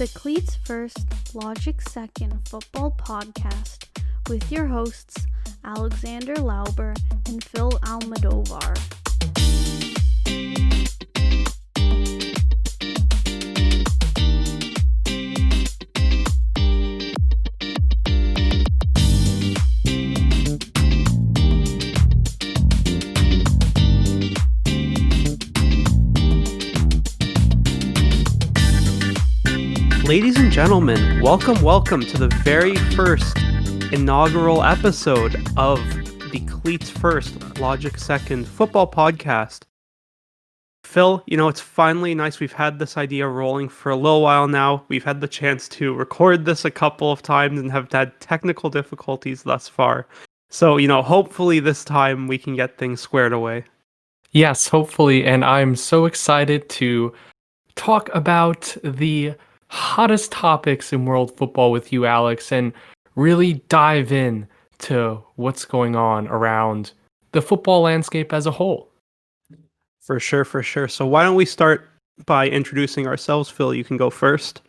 the Cleats First, Logic Second football podcast with your hosts Alexander Lauber and Phil Almodovar. Ladies and gentlemen, welcome to the very first inaugural episode of the Cleats First, Logic Second football podcast. Phil, it's finally nice. We've had this idea rolling for a little while now. We've had the chance to record this a couple of times and have had technical difficulties thus far. So, hopefully this time we can get things squared away. Yes, hopefully, and I'm so excited to talk about the hottest topics in world football with you, Alex, and really dive in to what's going on around the football landscape as a whole. For sure. So why don't we start by introducing ourselves? Phil, you can go first.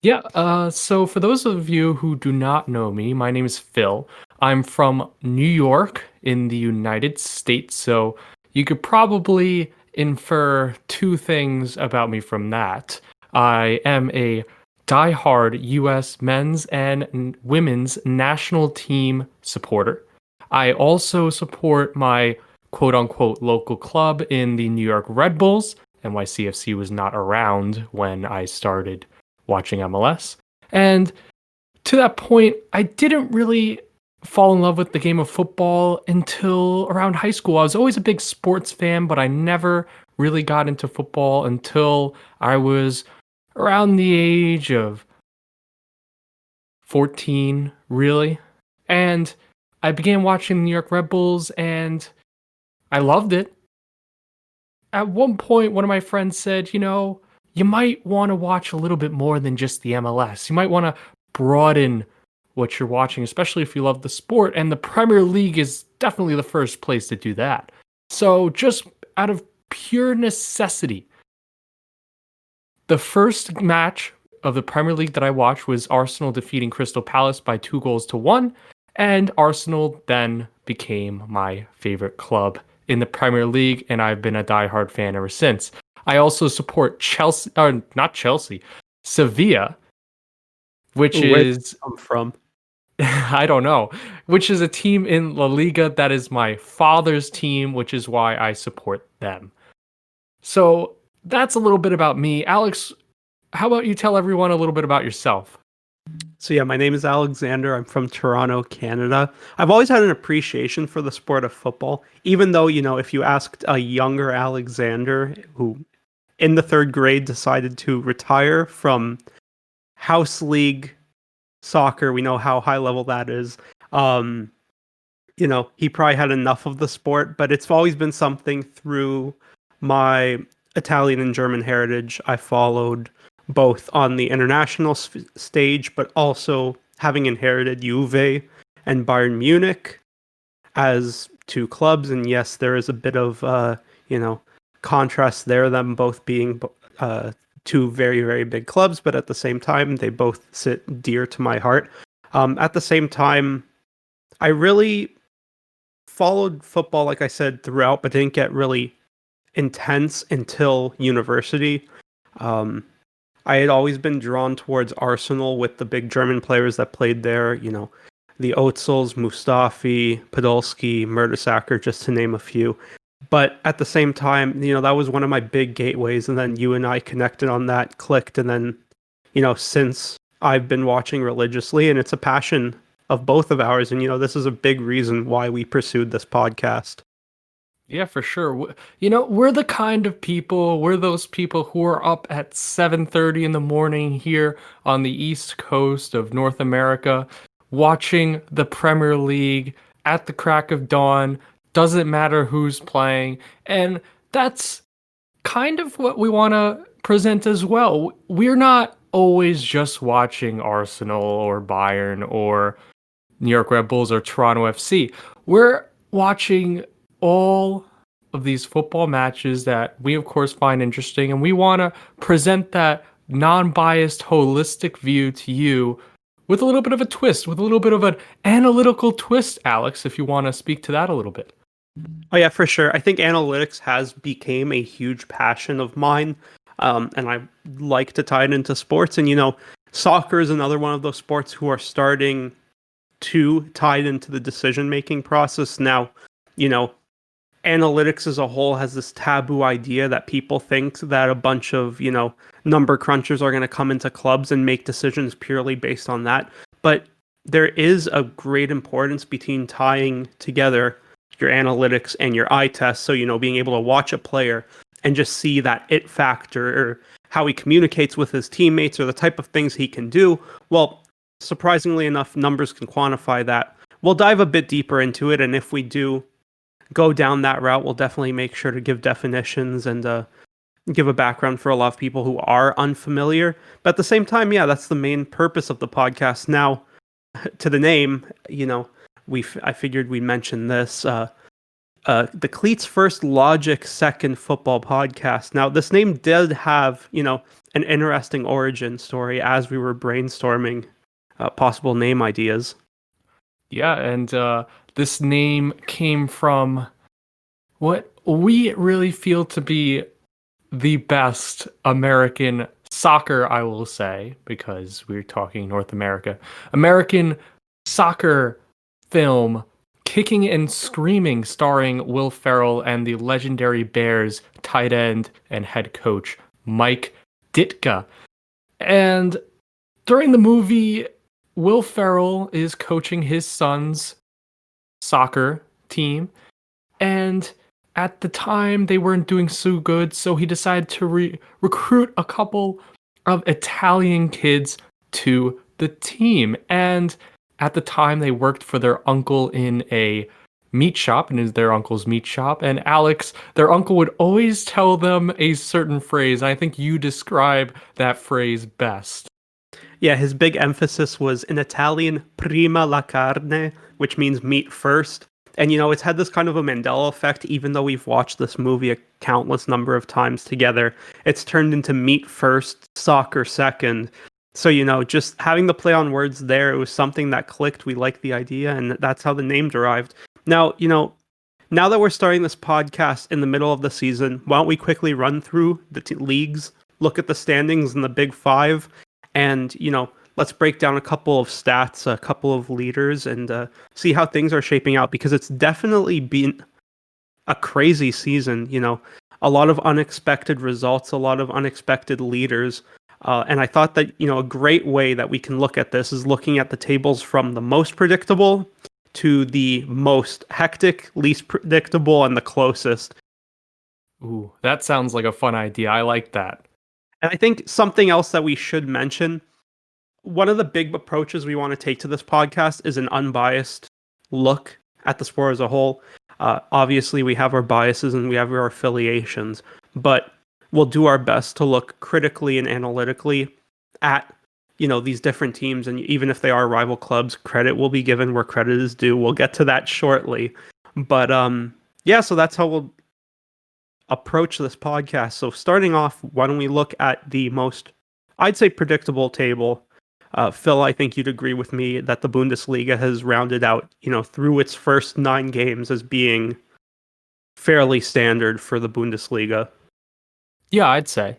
Yeah, so for those of you who do not know me, my name is Phil. I'm from New York in the United States, so you could probably infer two things about me from that. I am a diehard U.S. men's and women's national team supporter. I also support my quote-unquote local club in the New York Red Bulls. NYCFC was not around when I started watching MLS. And to that point, I didn't really fall in love with the game of football until around high school. I was always a big sports fan, but I never really got into football until I was around the age of 14, really. And I began watching the New York Red Bulls, and I loved it. At one point, one of my friends said, you might want to watch a little bit more than just the MLS. You might want to broaden what you're watching, especially if you love the sport. And the Premier League is definitely the first place to do that. So just out of pure necessity, the first match of the Premier League that I watched was Arsenal defeating Crystal Palace by 2-1, and Arsenal then became my favorite club in the Premier League, and I've been a diehard fan ever since. I also support Sevilla, which is I'm from. I don't know, which is a team in La Liga that is my father's team, which is why I support them. So that's a little bit about me. Alex, how about you tell everyone a little bit about yourself? So yeah, my name is Alexander. I'm from Toronto, Canada. I've always had an appreciation for the sport of football, even though, if you asked a younger Alexander who in the third grade decided to retire from house league soccer, we know how high level that is. He probably had enough of the sport, but it's always been something through my Italian and German heritage I followed both on the international stage, but also having inherited Juve and Bayern Munich as two clubs. And yes, there is a bit of, contrast there, them both being two very, very big clubs, but at the same time, they both sit dear to my heart. At the same time, I really followed football, like I said, throughout, but didn't get really intense until university. I had always been drawn towards Arsenal with the big German players that played there, the Özils, Mustafi, Podolski, Mertesacker, just to name a few. But at the same time, that was one of my big gateways, and then you and I connected on that, clicked, and then, since I've been watching religiously, and it's a passion of both of ours, and, this is a big reason why we pursued this podcast. Yeah, for sure. We're the kind of people, we're those people who are up at 7:30 in the morning here on the East Coast of North America, watching the Premier League at the crack of dawn. Doesn't matter who's playing. And that's kind of what we want to present as well. We're not always just watching Arsenal or Bayern or New York Red Bulls or Toronto FC. We're watching all of these football matches that we, of course, find interesting, and we want to present that non-biased, holistic view to you with a little bit of a twist, with a little bit of an analytical twist, Alex, if you want to speak to that a little bit. Oh yeah, for sure. I think analytics has became a huge passion of mine, and I like to tie it into sports. And soccer is another one of those sports who are starting to tie it into the decision-making process now. Analytics as a whole has this taboo idea that people think that a bunch of number crunchers are going to come into clubs and make decisions purely based on that. But there is a great importance between tying together your analytics and your eye test. So, being able to watch a player and just see that it factor, or how he communicates with his teammates, or the type of things he can do. Well, surprisingly enough, numbers can quantify that. We'll dive a bit deeper into it, and if we do go down that route, we'll definitely make sure to give definitions and give a background for a lot of people who are unfamiliar. But at the same time, yeah, that's the main purpose of the podcast. Now, to the name, I figured we'd mention this. The Cleats First, Logic Second Football Podcast. Now, this name did have, an interesting origin story as we were brainstorming possible name ideas. Yeah, and this name came from what we really feel to be the best American soccer, I will say, because we're talking North America. American soccer film, Kicking and Screaming, starring Will Ferrell and the legendary Bears tight end and head coach Mike Ditka. And during the movie, Will Ferrell is coaching his son's soccer team, and at the time they weren't doing so good, so he decided to recruit a couple of Italian kids to the team. And at the time they worked for their uncle in a meat shop, and is their uncle's meat shop. And Alex, their uncle would always tell them a certain phrase. I think you describe that phrase best. Yeah, his big emphasis was in Italian, prima la carne, which means meat first. And, it's had this kind of a Mandela effect, even though we've watched this movie a countless number of times together. It's turned into meat first, soccer second. So, just having the play on words there, it was something that clicked. We liked the idea, and that's how the name derived. Now, now that we're starting this podcast in the middle of the season, why don't we quickly run through the leagues, look at the standings in the Big Five, and, let's break down a couple of stats, a couple of leaders, and see how things are shaping out, because it's definitely been a crazy season. A lot of unexpected results, a lot of unexpected leaders. And I thought that, a great way that we can look at this is looking at the tables from the most predictable to the most hectic, least predictable, and the closest. Ooh, that sounds like a fun idea. I like that. And I think something else that we should mention, one of the big approaches we want to take to this podcast is an unbiased look at the sport as a whole. Obviously, we have our biases and we have our affiliations, but we'll do our best to look critically and analytically at, these different teams. And even if they are rival clubs, credit will be given where credit is due. We'll get to that shortly. But yeah, so that's how we'll approach this podcast. So starting off, why don't we look at the most, I'd say, predictable table. Phil, I think you'd agree with me that the Bundesliga has rounded out, through its first 9 games as being fairly standard for the Bundesliga. Yeah, I'd say.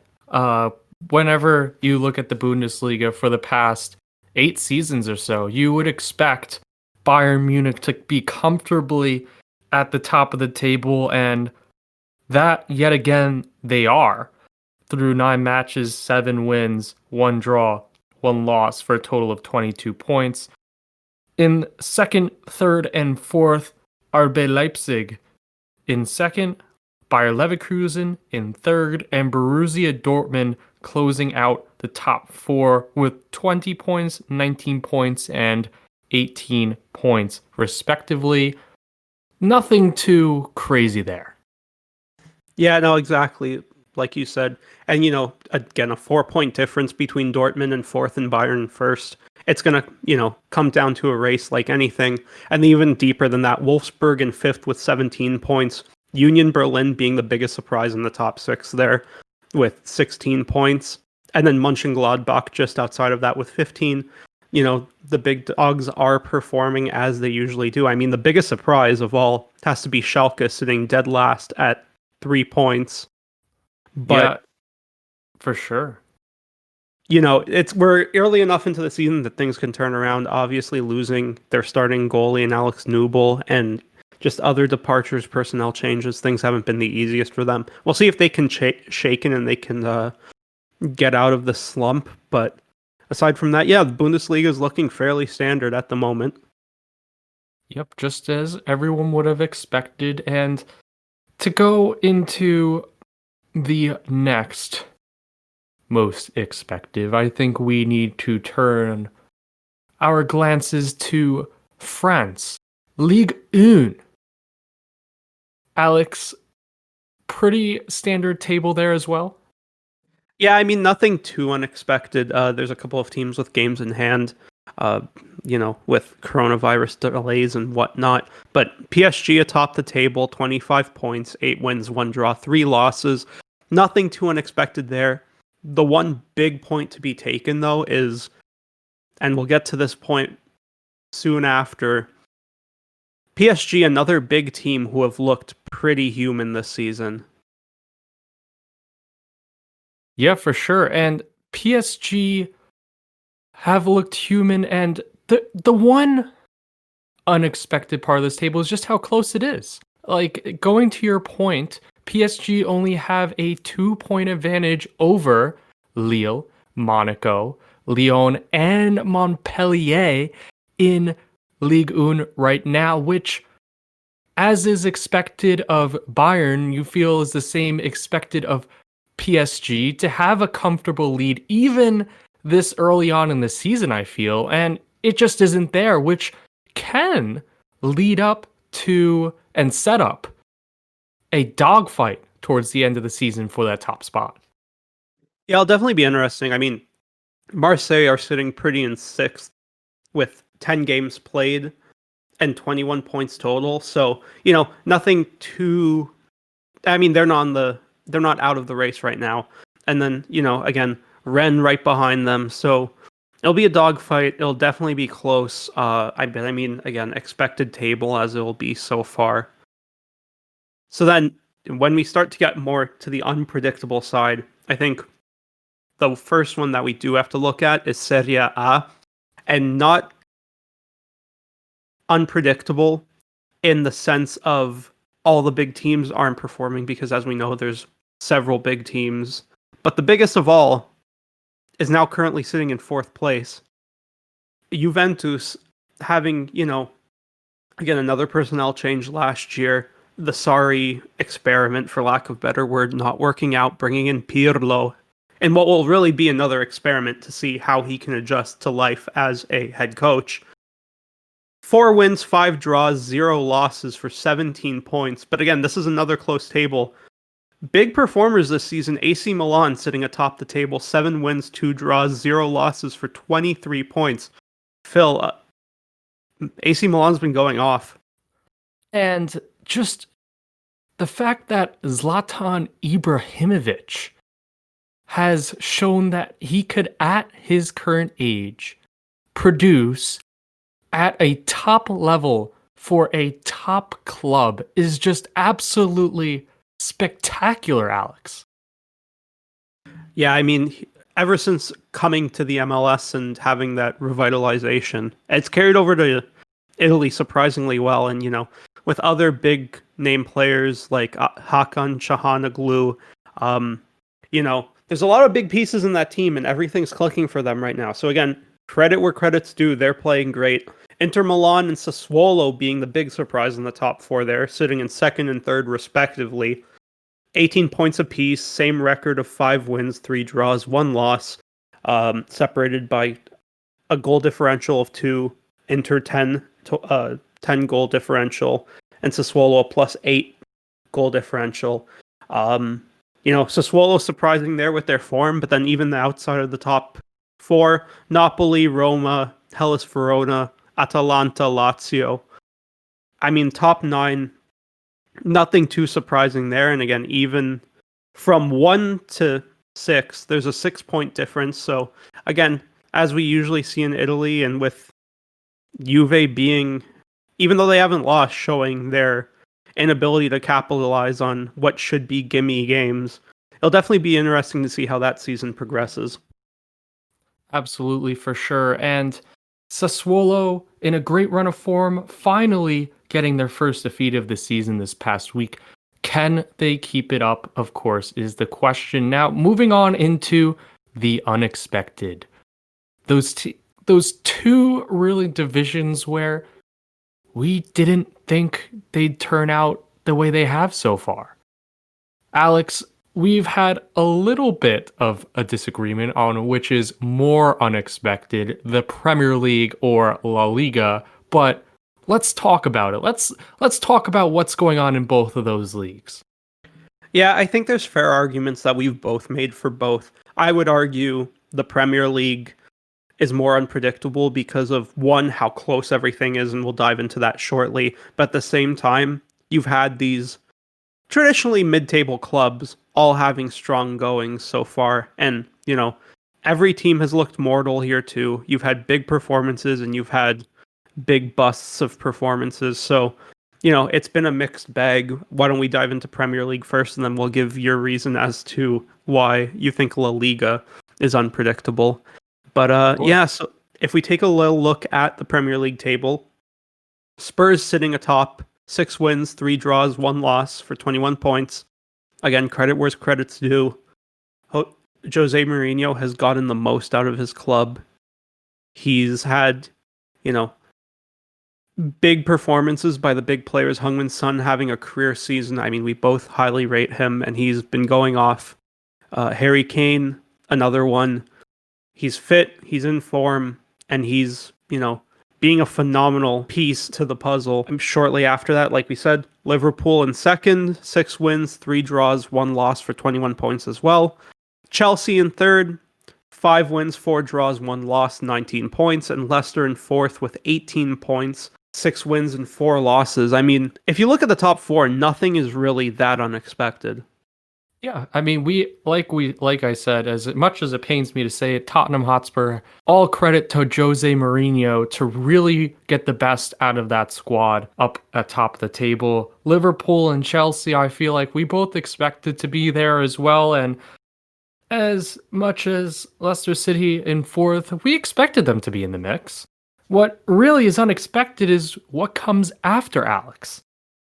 Whenever you look at the Bundesliga for the past 8 seasons or so, you would expect Bayern Munich to be comfortably at the top of the table, and that, yet again, they are. Through 9 matches, 7 wins, 1 draw, 1 loss, for a total of 22 points. In second, third, and fourth, RB Leipzig. In second, Bayer Leverkusen in third, and Borussia Dortmund closing out the top 4 with 20 points, 19 points, and 18 points, respectively. Nothing too crazy there. Yeah, no, exactly. Like you said. And, again, a 4-point difference between Dortmund in 4th and Bayern first. It's going to, come down to a race like anything. And even deeper than that, Wolfsburg in 5th with 17 points. Union Berlin being the biggest surprise in the top 6 there with 16 points. and then Mönchengladbach just outside of that with 15. The big dogs are performing as they usually do. I mean, the biggest surprise of all has to be Schalke sitting dead last at 3 points. But yeah, for sure. we're early enough into the season that things can turn around. Obviously, losing their starting goalie and Alex Nubel and just other departures, personnel changes, things haven't been the easiest for them. We'll see if they can shake it and they can get out of the slump. But aside from that, yeah, the Bundesliga is looking fairly standard at the moment. Yep, just as everyone would have expected. And to go into the next most expected, I think we need to turn our glances to France, Ligue 1. Alex, pretty standard table there as well. Yeah, I mean, nothing too unexpected. There's a couple of teams with games in hand, with coronavirus delays and whatnot. But PSG atop the table, 25 points, 8 wins, 1 draw, 3 losses. Nothing too unexpected there. The one big point to be taken, though, is, and we'll get to this point soon after, PSG, another big team who have looked pretty human this season. Yeah, for sure. And PSG have looked human, and the one unexpected part of this table is just how close it is. Like, going to your point, PSG only have a 2-point advantage over Lille, Monaco, Lyon, and Montpellier in Ligue 1 right now, which, as is expected of Bayern, you feel is the same expected of PSG to have a comfortable lead even this early on in the season, I feel, and it just isn't there, which can lead up to and set up a dogfight towards the end of the season for that top spot. Yeah, it'll definitely be interesting. I mean, Marseille are sitting pretty in 6th with 10 games played and 21 points total. So, nothing too... I mean, they're not out of the race right now. And then, again, Rennes right behind them. So it'll be a dogfight. It'll definitely be close. I mean, again, expected table as it will be so far. So then when we start to get more to the unpredictable side, I think the first one that we do have to look at is Serie A, and not unpredictable in the sense of all the big teams aren't performing, because as we know, there's several big teams. But the biggest of all is now currently sitting in 4th place. Juventus having, again, another personnel change last year. The Sarri experiment, for lack of a better word, not working out, bringing in Pirlo, and what will really be another experiment to see how he can adjust to life as a head coach. 4 wins, 5 draws, 0 losses for 17 points. But again, this is another close table. Big performers this season. AC Milan sitting atop the table, 7 wins, 2 draws, 0 losses for 23 points. Phil, AC Milan's been going off. And just the fact that Zlatan Ibrahimovic has shown that he could, at his current age, produce at a top level for a top club is just absolutely spectacular, Alex. Yeah, I mean, ever since coming to the MLS and having that revitalization, it's carried over to Italy surprisingly well. And, with other big name players like Hakan Çalhanoğlu, there's a lot of big pieces in that team, and everything's clicking for them right now. So again, credit where credit's due. They're playing great. Inter Milan and Sassuolo being the big surprise in the top 4 there, sitting in 2nd and 3rd respectively. 18 points apiece, same record of 5 wins, 3 draws, 1 loss, separated by a goal differential of 2. Inter 10 goal differential, and Sassuolo a +8 goal differential. Sassuolo surprising there with their form, but then even the outside of the top 4, Napoli, Roma, Hellas Verona, Atalanta, Lazio. I mean, top 9, nothing too surprising there. And again, even from 1 to 6. There's a 6-point difference. So again, as we usually see in Italy, and with Juve being, even though they haven't lost, showing their inability to capitalize on what should be gimme games, it'll definitely be interesting to see how that season progresses. Absolutely, for sure. And Sassuolo, in a great run of form, finally getting their first defeat of the season this past week. Can they keep it up, of course, is the question. Now, moving on into the unexpected. Those two really divisions where we didn't think they'd turn out the way they have so far. Alex, we've had a little bit of a disagreement on which is more unexpected, the Premier League or La Liga, but let's talk about it. Let's talk about what's going on in both of those leagues. Yeah, I think there's fair arguments that we've both made for both. I would argue the Premier League is more unpredictable because of, one, how close everything is, and we'll dive into that shortly. But at the same time, you've had these traditionally mid-table clubs all having strong goings so far. And, every team has looked mortal here too. You've had big performances and you've had big busts of performances. So, it's been a mixed bag. Why don't we dive into Premier League first, and then we'll give your reason as to why you think La Liga is unpredictable. But Sure. yeah, so if we take a little look at the Premier League table, Spurs sitting atop, 6 wins, 3 draws, 1 loss for 21 points. Again, credit where's credit's due. Jose Mourinho has gotten the most out of his club. He's had, big performances by the big players. Heung-min Son having a career season. I mean, we both highly rate him, and he's been going off. Harry Kane, another one. He's fit, he's in form, and he's, being a phenomenal piece to the puzzle. And shortly after that, like we said, Liverpool in second, 6 wins, 3 draws, 1 loss for 21 points as well. Chelsea in third, 5 wins, 4 draws, 1 loss, 19 points. And Leicester in fourth with 18 points, 6 wins and 4 losses. I mean, if you look at the top 4, nothing is really that unexpected. Yeah, I mean, like I said, as much as it pains me to say it, Tottenham Hotspur, all credit to Jose Mourinho to really get the best out of that squad up atop the table. Liverpool and Chelsea, I feel like we both expected to be there as well, and as much as Leicester City in fourth, we expected them to be in the mix. What really is unexpected is what comes after, Alex.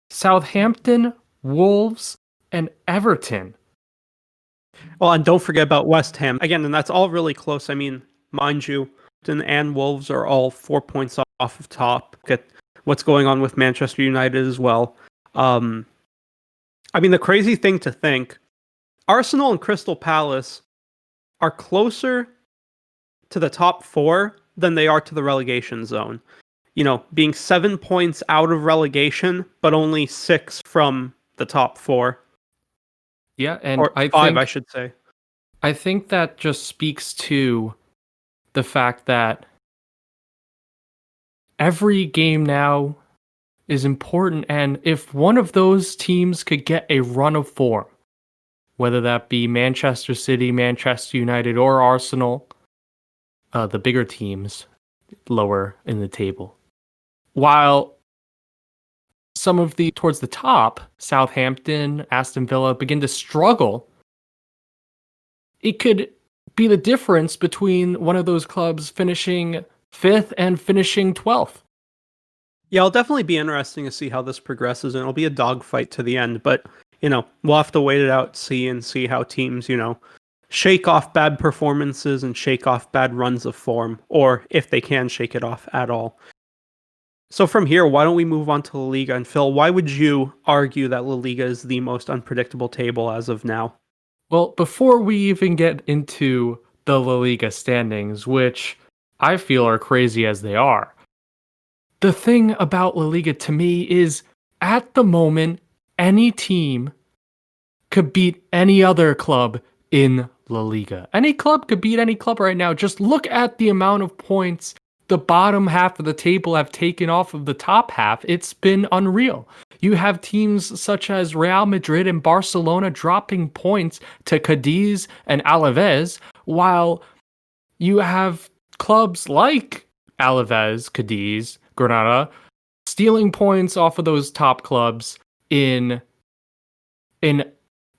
Southampton, Wolves, and Everton. Well, and don't forget about West Ham. Again, and that's all really close. I mean, mind you, Everton and Wolves are all 4 points off of top. Look at what's going on with Manchester United as well. I mean, the crazy thing to think, Arsenal and Crystal Palace are closer to the top 4 than they are to the relegation zone. Being 7 points out of relegation, but only 6 from the top 4. Yeah, and Or 5, I should say. I think that just speaks to the fact that every game now is important, and if one of those teams could get a run of form, whether that be Manchester City, Manchester United, or Arsenal, the bigger teams lower in the table, while some of the towards the top, Southampton, Aston Villa, begin to struggle, it could be the difference between one of those clubs finishing 5th and finishing 12th. Yeah, it'll definitely be interesting to see how this progresses, and it'll be a dogfight to the end. But, we'll have to wait it out, see how teams, shake off bad performances and shake off bad runs of form, or if they can shake it off at all. So from here, why don't we move on to La Liga? And Phil, why would you argue that La Liga is the most unpredictable table as of now? Well, before we even get into the La Liga standings, which I feel are crazy as they are, the thing about La Liga to me is, at the moment, any team could beat any other club in La Liga. Any club could beat any club right now. Just look at the amount of points the bottom half of the table have taken off of the top half, it's been unreal. You have teams such as Real Madrid and Barcelona dropping points to Cadiz and Alaves, while you have clubs like Alaves, Cadiz, Granada stealing points off of those top clubs in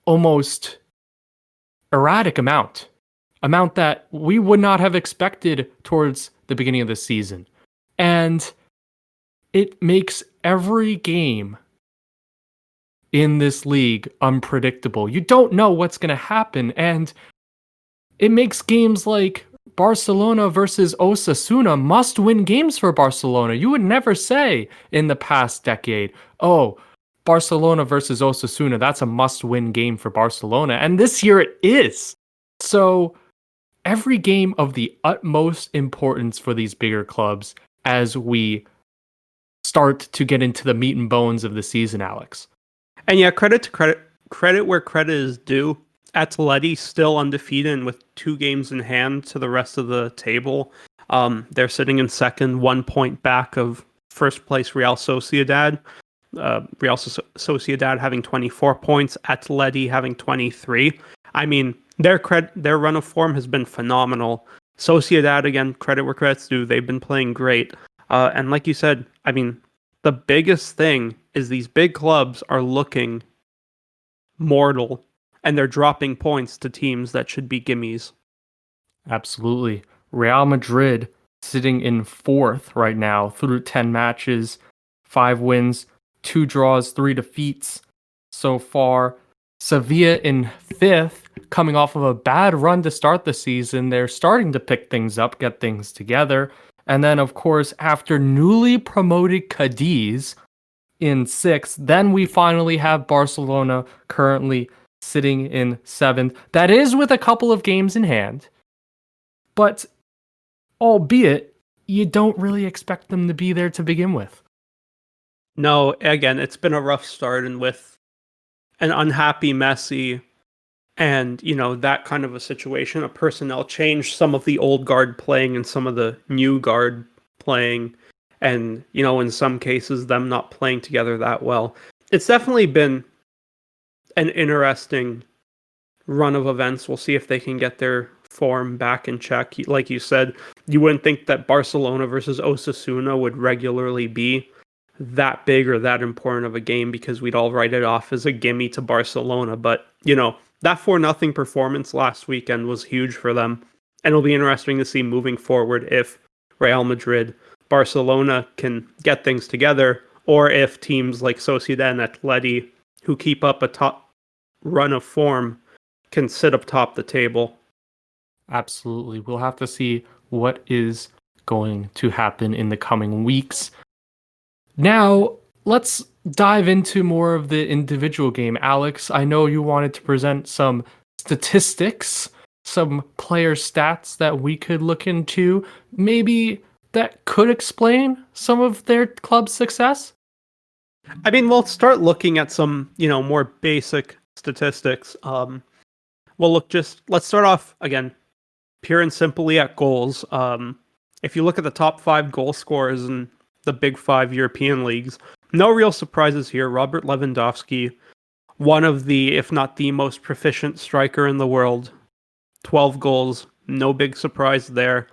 almost erratic amount that we would not have expected towards the beginning of the season. And it makes every game in this league unpredictable. You don't know what's going to happen, and it makes games like Barcelona versus Osasuna must-win games for Barcelona. You would never say in the past decade, oh, Barcelona versus Osasuna, that's a must-win game for Barcelona. And this year it is. So every game of the utmost importance for these bigger clubs as we start to get into the meat and bones of the season, Alex. And yeah, credit where credit is due. Atleti still undefeated with 2 games in hand to the rest of the table. They're sitting in second, 1 point back of first place Real Sociedad. Real Sociedad having 24 points, Atleti having 23. I mean, their run of form has been phenomenal. Sociedad, again, credit where credit's due. They've been playing great. And like you said, I mean, the biggest thing is these big clubs are looking mortal, and they're dropping points to teams that should be gimmies. Absolutely. Real Madrid sitting in 4th right now through 10 matches, 5 wins, 2 draws, 3 defeats so far. Sevilla in 5th, coming off of a bad run to start the season. They're starting to pick things up, get things together. And then, of course, after newly promoted Cadiz in 6th, then we finally have Barcelona currently sitting in 7th. That is with a couple of games in hand. But albeit, you don't really expect them to be there to begin with. No, again, it's been a rough start, and with an unhappy Messi and, that kind of a situation, a personnel change, some of the old guard playing and some of the new guard playing, and, in some cases, them not playing together that well. It's definitely been an interesting run of events. We'll see if they can get their form back in check. Like you said, you wouldn't think that Barcelona versus Osasuna would regularly be that big or that important of a game because we'd all write it off as a gimme to Barcelona. But, that 4-0 performance last weekend was huge for them. And it'll be interesting to see moving forward if Real Madrid, Barcelona can get things together, or if teams like Sociedad and Atleti, who keep up a top run of form, can sit up top the table. Absolutely. We'll have to see what is going to happen in the coming weeks. Now, let's dive into more of the individual game. Alex, I know you wanted to present some statistics, some player stats that we could look into, maybe that could explain some of their club's success? I mean, we'll start looking at some, more basic statistics. Well, look, let's start off again, pure and simply at goals. If you look at the top 5 goal scorers in the big 5 European leagues, no real surprises here. Robert Lewandowski, one of the, if not the most proficient striker in the world, 12 goals, no big surprise there.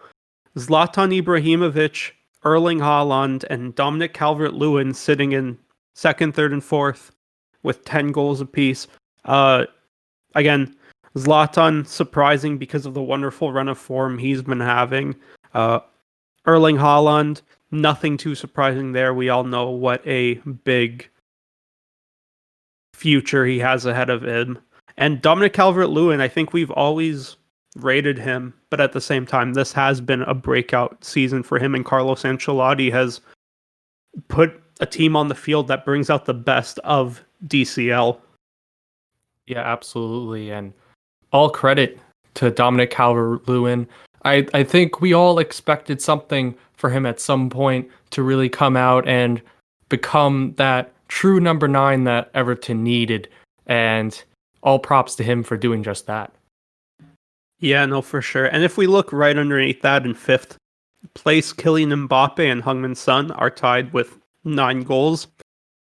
Zlatan Ibrahimovic, Erling Haaland, and Dominic Calvert-Lewin sitting in 2nd, 3rd, and 4th with 10 goals apiece. Again, Zlatan surprising because of the wonderful run of form he's been having. Erling Haaland, nothing too surprising there. We all know what a big future he has ahead of him. And Dominic Calvert-Lewin, I think we've always rated him, but at the same time, this has been a breakout season for him, and Carlos Ancelotti has put a team on the field that brings out the best of DCL. Yeah, absolutely. And all credit to Dominic Calvert-Lewin. I think we all expected something for him at some point to really come out and become that true number 9 that Everton needed. And all props to him for doing just that. Yeah, no, for sure. And if we look right underneath that in 5th, place, Kylian Mbappe and Heung-min Son are tied with 9 goals.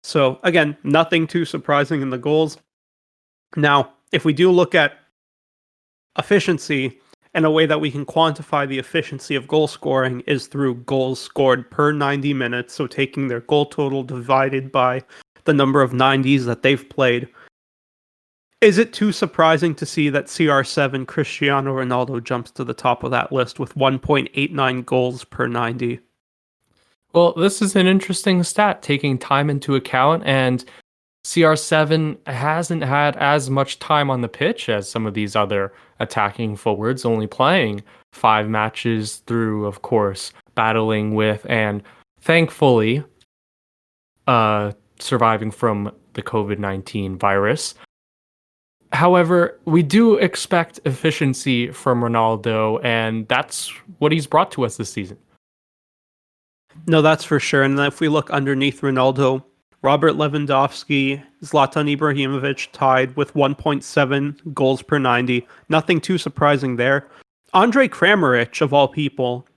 So again, nothing too surprising in the goals. Now, if we do look at efficiency, and a way that we can quantify the efficiency of goal scoring is through goals scored per 90 minutes. So taking their goal total divided by the number of 90s that they've played. Is it too surprising to see that CR7 Cristiano Ronaldo jumps to the top of that list with 1.89 goals per 90? Well, this is an interesting stat taking time into account, and CR7 hasn't had as much time on the pitch as some of these other attacking forwards, only playing 5 matches through, of course, battling with and thankfully surviving from the COVID-19 virus. However, we do expect efficiency from Ronaldo, and that's what he's brought to us this season. No, that's for sure. And if we look underneath Ronaldo, Robert Lewandowski, Zlatan Ibrahimovic tied with 1.7 goals per 90. Nothing too surprising there. Andre Kramaric, of all people,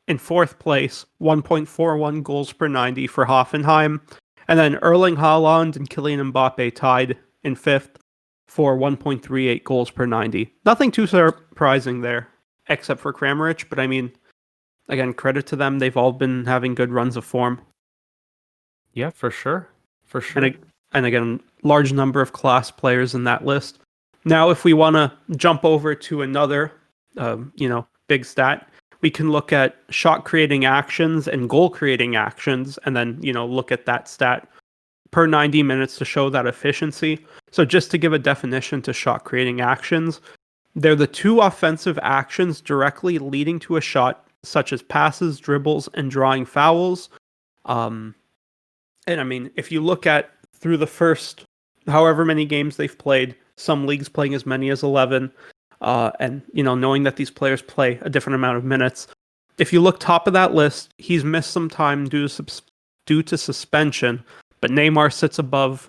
in 4th place, 1.41 goals per 90 for Hoffenheim. And then Erling Haaland and Kylian Mbappe tied in 5th for 1.38 goals per 90. Nothing too surprising there, except for Kramaric. But I mean, again, credit to them. They've all been having good runs of form. Yeah, for sure. For sure. And again, large number of class players in that list. Now, if we want to jump over to another, big stat, we can look at shot creating actions and goal creating actions, and then, look at that stat per 90 minutes to show that efficiency. So just to give a definition to shot creating actions, they're the 2 offensive actions directly leading to a shot, such as passes, dribbles, and drawing fouls. And I mean, if you look at through the first however many games they've played, some leagues playing as many as 11, and knowing that these players play a different amount of minutes, if you look top of that list, he's missed some time due to suspension, but Neymar sits above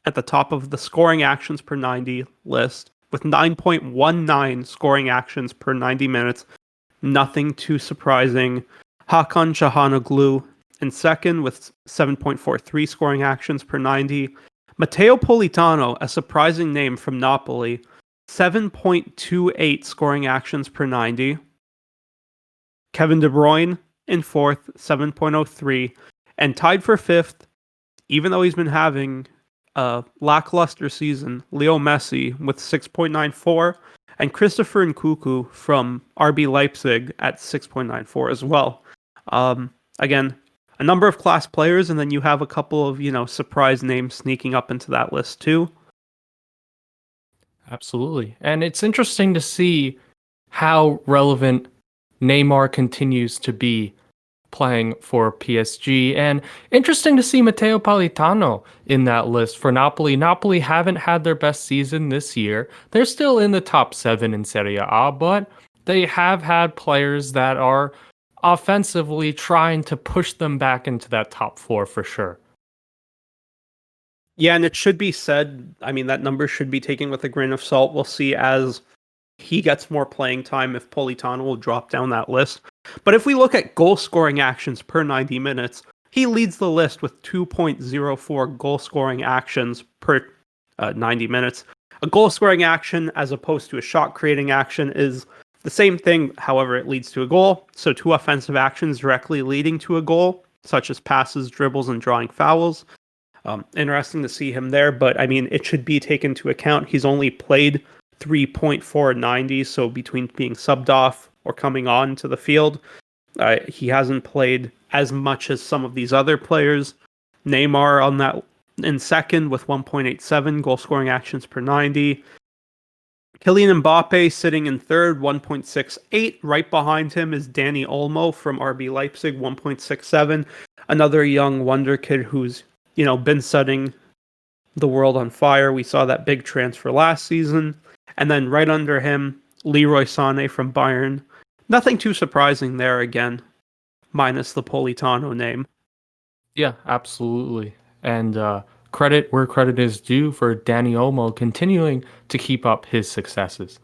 at the top of the scoring actions per 90 list with 9.19 scoring actions per 90 minutes. Nothing too surprising. Hakan Çalhanoğlu in 2nd with 7.43 scoring actions per 90. Matteo Politano, a surprising name from Napoli, 7.28 scoring actions per 90. Kevin De Bruyne in 4th, 7.03. And tied for 5th, even though he's been having a lackluster season, Leo Messi with 6.94. And Christopher Nkunku from RB Leipzig at 6.94 as well. Again, a number of class players, and then you have a couple of, surprise names sneaking up into that list too. Absolutely. And it's interesting to see how relevant Neymar continues to be playing for PSG, and interesting to see Matteo Politano in that list for Napoli. Napoli haven't had their best season this year. They're still in the top 7 in Serie A, but they have had players that are offensively trying to push them back into that top 4 for sure. Yeah, and it should be said, I mean, that number should be taken with a grain of salt. We'll see as he gets more playing time if Politano will drop down that list. But if we look at goal scoring actions per 90 minutes, he leads the list with 2.04 goal scoring actions per 90 minutes. A goal scoring action as opposed to a shot creating action is the same thing, however, it leads to a goal. So 2 offensive actions directly leading to a goal, such as passes, dribbles, and drawing fouls. Interesting to see him there, but I mean, it should be taken into account. He's only played 3.490, so between being subbed off or coming on to the field, he hasn't played as much as some of these other players. Neymar on that in 2nd with 1.87 goal scoring actions per 90. Kylian Mbappe sitting in 3rd, 1.68. Right behind him is Dani Olmo from RB Leipzig, 1.67. Another young wonder kid who's been setting the world on fire. We saw that big transfer last season. And then right under him, Leroy Sané from Bayern. Nothing too surprising there again, minus the Politano name. Yeah, absolutely. And credit where credit is due for Dani Olmo continuing to keep up his successes.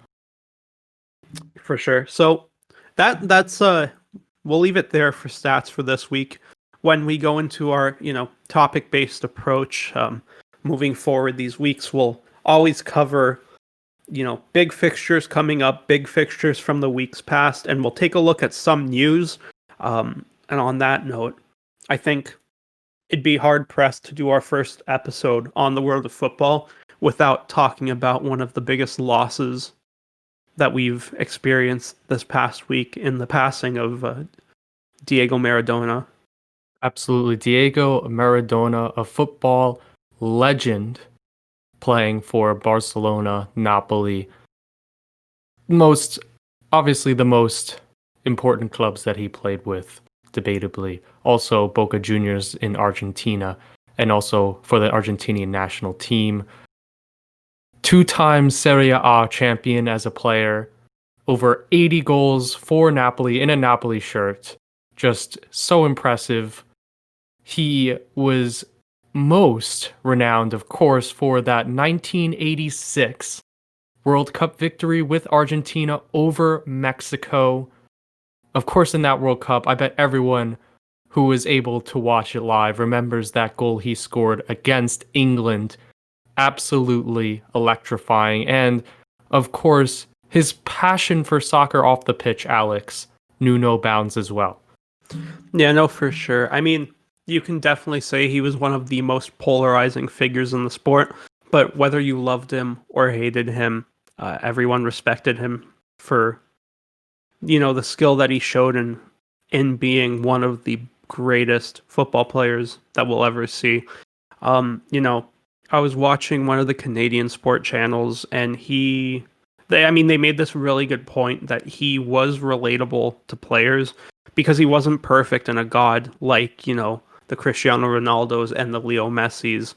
For sure. So that's we'll leave it there for stats for this week. When we go into our, topic-based approach, moving forward these weeks, we'll always cover, big fixtures coming up, big fixtures from the weeks past, and we'll take a look at some news. And on that note, I think it'd be hard-pressed to do our first episode on the world of football without talking about one of the biggest losses that we've experienced this past week in the passing of Diego Maradona. Absolutely. Diego Maradona, a football legend playing for Barcelona, Napoli. Obviously the most important clubs that he played with, debatably. Also Boca Juniors in Argentina, and also for the Argentinian national team. 2-time Serie A champion as a player. Over 80 goals for Napoli in a Napoli shirt. Just so impressive. He was most renowned, of course, for that 1986 World Cup victory with Argentina over Mexico. Of course, in that World Cup, I bet everyone who was able to watch it live remembers that goal he scored against England. Absolutely electrifying. And, of course, his passion for soccer off the pitch, Alex, knew no bounds as well. Yeah, no, for sure. I mean, you can definitely say he was one of the most polarizing figures in the sport, but whether you loved him or hated him, everyone respected him for, the skill that he showed in being one of the greatest football players that we'll ever see. I was watching one of the Canadian sport channels, and they made this really good point that he was relatable to players because he wasn't perfect and a god like, the Cristiano Ronaldos and the Leo Messis.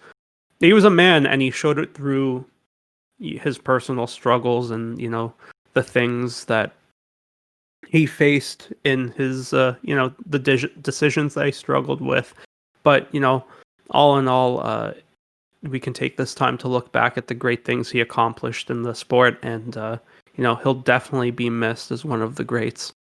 He was a man, and he showed it through his personal struggles and, the things that he faced in his, the decisions that he struggled with. But, all in all, we can take this time to look back at the great things he accomplished in the sport, and, he'll definitely be missed as one of the greats.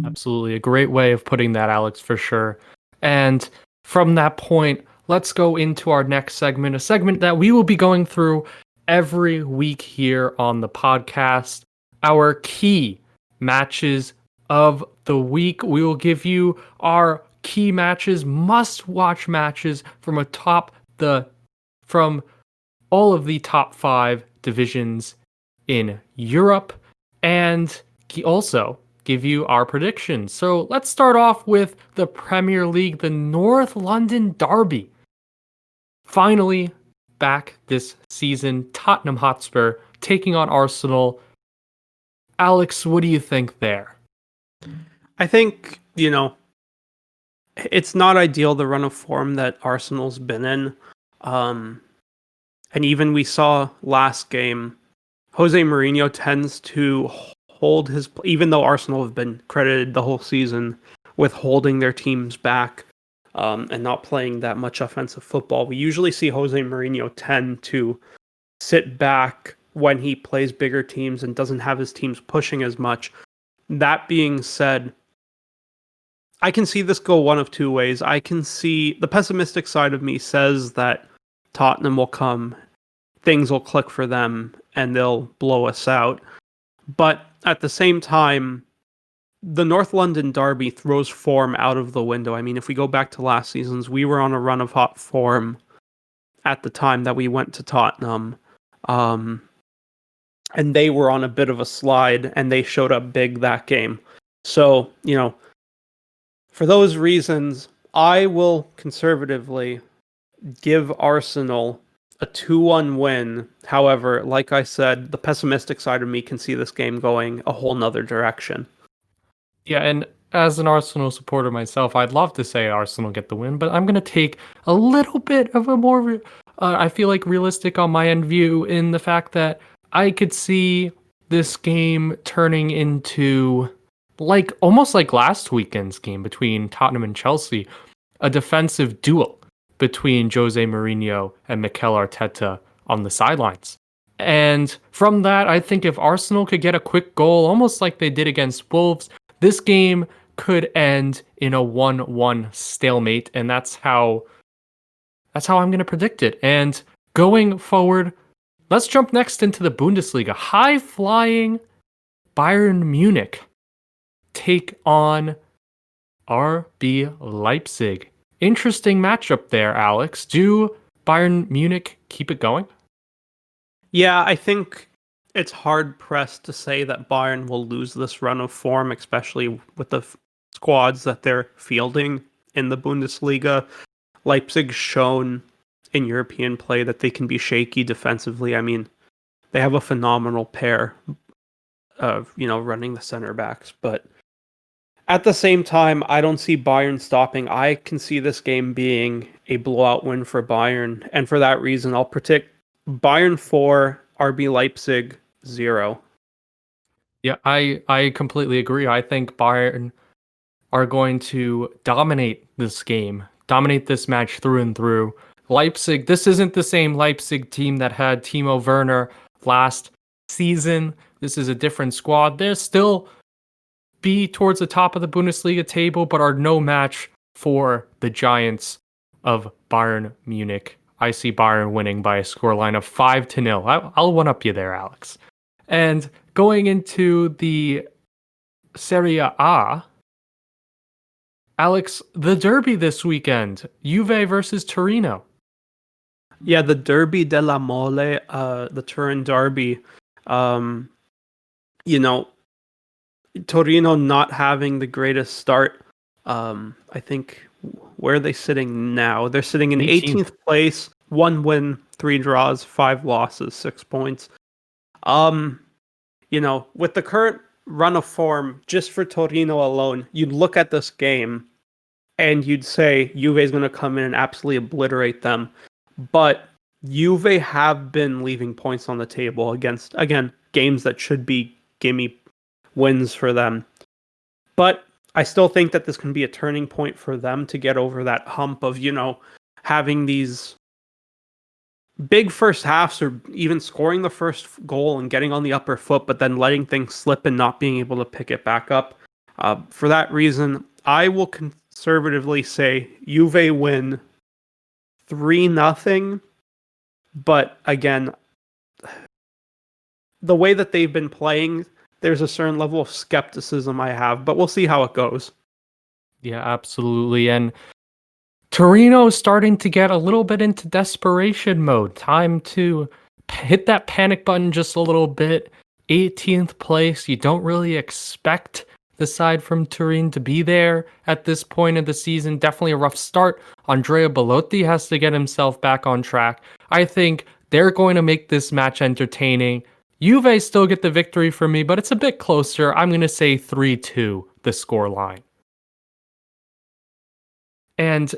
Absolutely. A great way of putting that, Alex, for sure. And from that point, let's go into our next segment, a segment that we will be going through every week here on the podcast. Our key matches of the week. We will give you our key matches, must-watch matches from all of the top 5 divisions in Europe, and also give you our predictions. So let's start off with the Premier League, the North London Derby. Finally back this season, Tottenham Hotspur taking on Arsenal. Alex, what do you think there? I think, it's not ideal, the run of form that Arsenal's been in. And even we saw last game, Jose Mourinho tends to hold even though Arsenal have been credited the whole season with holding their teams back and not playing that much offensive football. We usually see Jose Mourinho tend to sit back when he plays bigger teams and doesn't have his teams pushing as much. That being said, I can see this go one of two ways. I can see the pessimistic side of me says that Tottenham will come, things will click for them, and they'll blow us out. But at the same time, the North London Derby throws form out of the window. I mean, if we go back to last season's, we were on a run of hot form at the time that we went to Tottenham. And they were on a bit of a slide, and they showed up big that game. So, for those reasons, I will conservatively give Arsenal a 2-1 win. However, like I said, the pessimistic side of me can see this game going a whole nother direction. Yeah, and as an Arsenal supporter myself, I'd love to say Arsenal get the win, but I'm going to take a little bit of a more, I feel like, realistic on my end view in the fact that I could see this game turning into almost like last weekend's game between Tottenham and Chelsea, a defensive duel between Jose Mourinho and Mikel Arteta on the sidelines. And from that, I think if Arsenal could get a quick goal, almost like they did against Wolves, this game could end in a 1-1 stalemate, and that's how I'm going to predict it. And going forward, let's jump next into the Bundesliga. High-flying Bayern Munich take on RB Leipzig. Interesting matchup there, Alex. Do Bayern Munich keep it going? Yeah, I think it's hard pressed to say that Bayern will lose this run of form, especially with the squads that they're fielding in the Bundesliga. Leipzig's shown in European play that they can be shaky defensively. I mean, they have a phenomenal pair of, running the center backs, but at the same time, I don't see Bayern stopping. I can see this game being a blowout win for Bayern, and for that reason, I'll predict Bayern 4, RB Leipzig 0. Yeah, I completely agree. I think Bayern are going to dominate this game, dominate this match through and through. Leipzig, this isn't the same Leipzig team that had Timo Werner last season. This is a different squad. They'll still be towards the top of the Bundesliga table, but are no match for the Giants of Bayern Munich. I see Bayern winning by a scoreline of 5-0. I'll one-up you there, Alex. And going into the Serie A, Alex, the derby this weekend, Juve versus Torino. Yeah, the Derby della Mole, the Turin derby. Torino not having the greatest start. I think, where are they sitting now? They're sitting in 18th place, 1 win, 3 draws, 5 losses, 6 points. With the current run of form, just for Torino alone, you'd look at this game and you'd say Juve is going to come in and absolutely obliterate them. But Juve have been leaving points on the table against, again, games that should be gimme wins for them. But I still think that this can be a turning point for them to get over that hump of, having these big first halves or even scoring the first goal and getting on the upper foot, but then letting things slip and not being able to pick it back up. For that reason, I will conservatively say Juve win 3-0. But again, the way that they've been playing, there's a certain level of skepticism I have, but we'll see how it goes. Yeah, absolutely. And Torino is starting to get a little bit into desperation mode. Time to hit that panic button just a little bit. 18th place. You don't really expect the side from Turin to be there at this point of the season. Definitely a rough start. Andrea Belotti has to get himself back on track. I think they're going to make this match entertaining. Juve still get the victory for me, but it's a bit closer. I'm going to say 3-2, the score line. And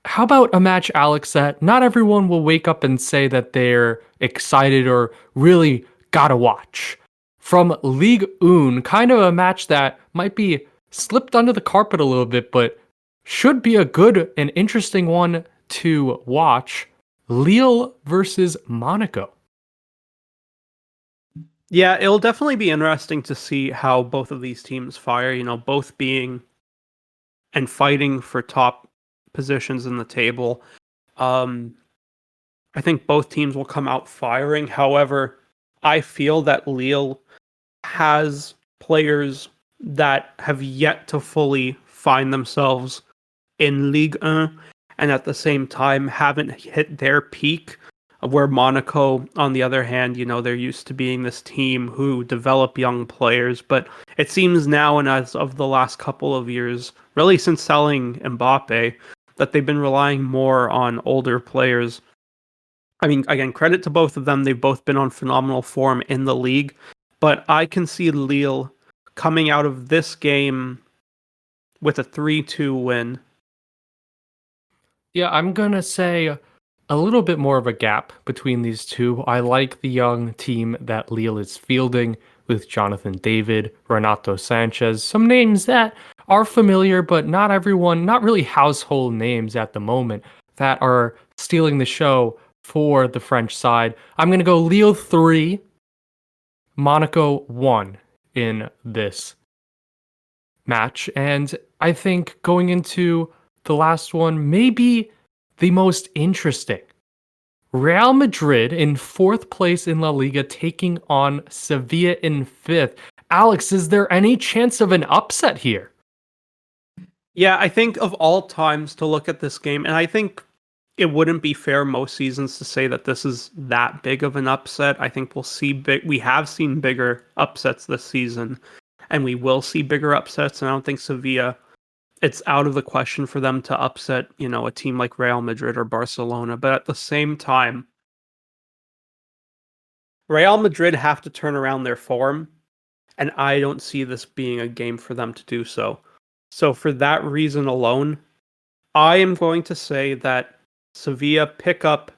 how about a match, Alex, that not everyone will wake up and say that they're excited or really gotta watch? From Ligue 1, kind of a match that might be slipped under the carpet a little bit, but should be a good and interesting one to watch. Lille versus Monaco. Yeah, it'll definitely be interesting to see how both of these teams fire, both being and fighting for top positions in the table. I think both teams will come out firing. However, I feel that Lille has players that have yet to fully find themselves in Ligue 1 and at the same time haven't hit their peak, where Monaco, on the other hand, they're used to being this team who develop young players. But it seems now, and as of the last couple of years, really since selling Mbappe, that they've been relying more on older players. I mean, again, credit to both of them. They've both been on phenomenal form in the league. But I can see Lille coming out of this game with a 3-2 win. Yeah, I'm going to say a little bit more of a gap between these two. I like the young team that Lille is fielding with Jonathan David, Renato Sanchez, some names that are familiar, but not everyone, not really household names at the moment, that are stealing the show for the French side. I'm going to go Lille 3, Monaco 1 in this match. And I think going into the last one, maybe the most interesting. Real Madrid in 4th place in La Liga taking on Sevilla in 5th. Alex, is there any chance of an upset here? Yeah, I think of all times to look at this game, and I think it wouldn't be fair most seasons to say that this is that big of an upset. I think we have seen bigger upsets this season, and we will see bigger upsets, and I don't think Sevilla, it's out of the question for them to upset, a team like Real Madrid or Barcelona. But at the same time, Real Madrid have to turn around their form, and I don't see this being a game for them to do so. So for that reason alone, I am going to say that Sevilla pick up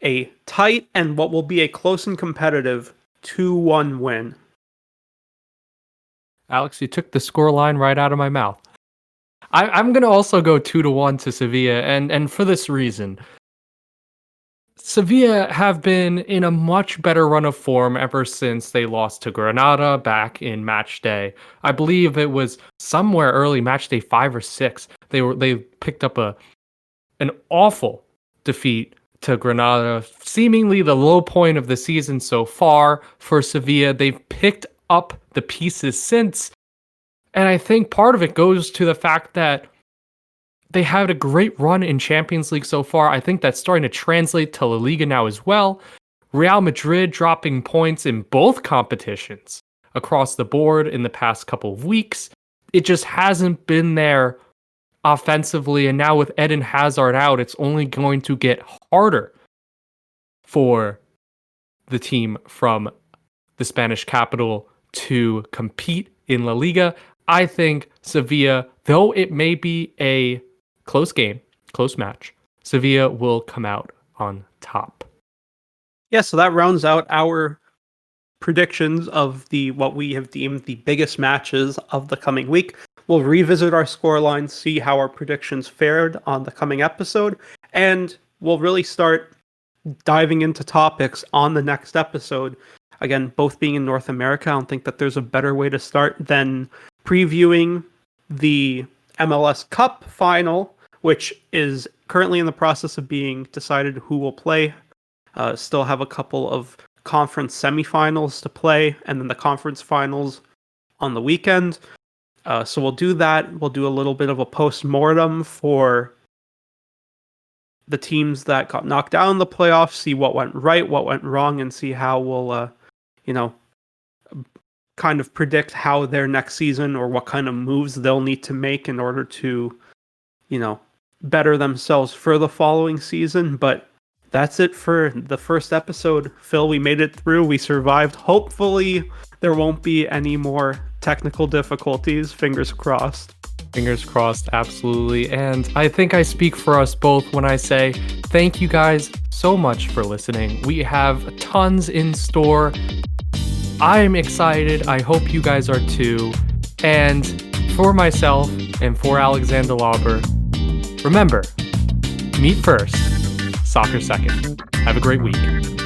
a tight and what will be a close and competitive 2-1 win. Alex, you took the scoreline right out of my mouth. I'm going to also go 2-1 to Sevilla, and for this reason. Sevilla have been in a much better run of form ever since they lost to Granada back in match day. I believe it was somewhere early match day 5 or 6. They picked up an awful defeat to Granada, seemingly the low point of the season so far for Sevilla. They've picked up the pieces since, and I think part of it goes to the fact that they had a great run in Champions League so far. I think that's starting to translate to La Liga now as well. Real Madrid dropping points in both competitions across the board in the past couple of weeks. It just hasn't been there offensively, and now with Eden Hazard out, it's only going to get harder for the team from the Spanish capital to compete in La Liga. I think Sevilla, though it may be a close game, close match, Sevilla will come out on top. Yeah, so that rounds out our predictions of what we have deemed the biggest matches of the coming week. We'll revisit our scoreline, see how our predictions fared on the coming episode, and we'll really start diving into topics on the next episode. Again, both being in North America, I don't think that there's a better way to start than previewing the MLS Cup final, which is currently in the process of being decided who will play. Still have a couple of conference semifinals to play, and then the conference finals on the weekend. So we'll do that. We'll do a little bit of a post-mortem for the teams that got knocked out in the playoffs, see what went right, what went wrong, and see how we'll, kind of predict how their next season or what kind of moves they'll need to make in order to, better themselves for the following season. But that's it for the first episode. Phil, we made it through. We survived. Hopefully there won't be any more technical difficulties. Fingers crossed. Fingers crossed, absolutely. And I think I speak for us both when I say thank you guys so much for listening. We have tons in store. I'm excited. I hope you guys are too. And for myself and for Alexander Lauber, remember, meat first, soccer second. Have a great week.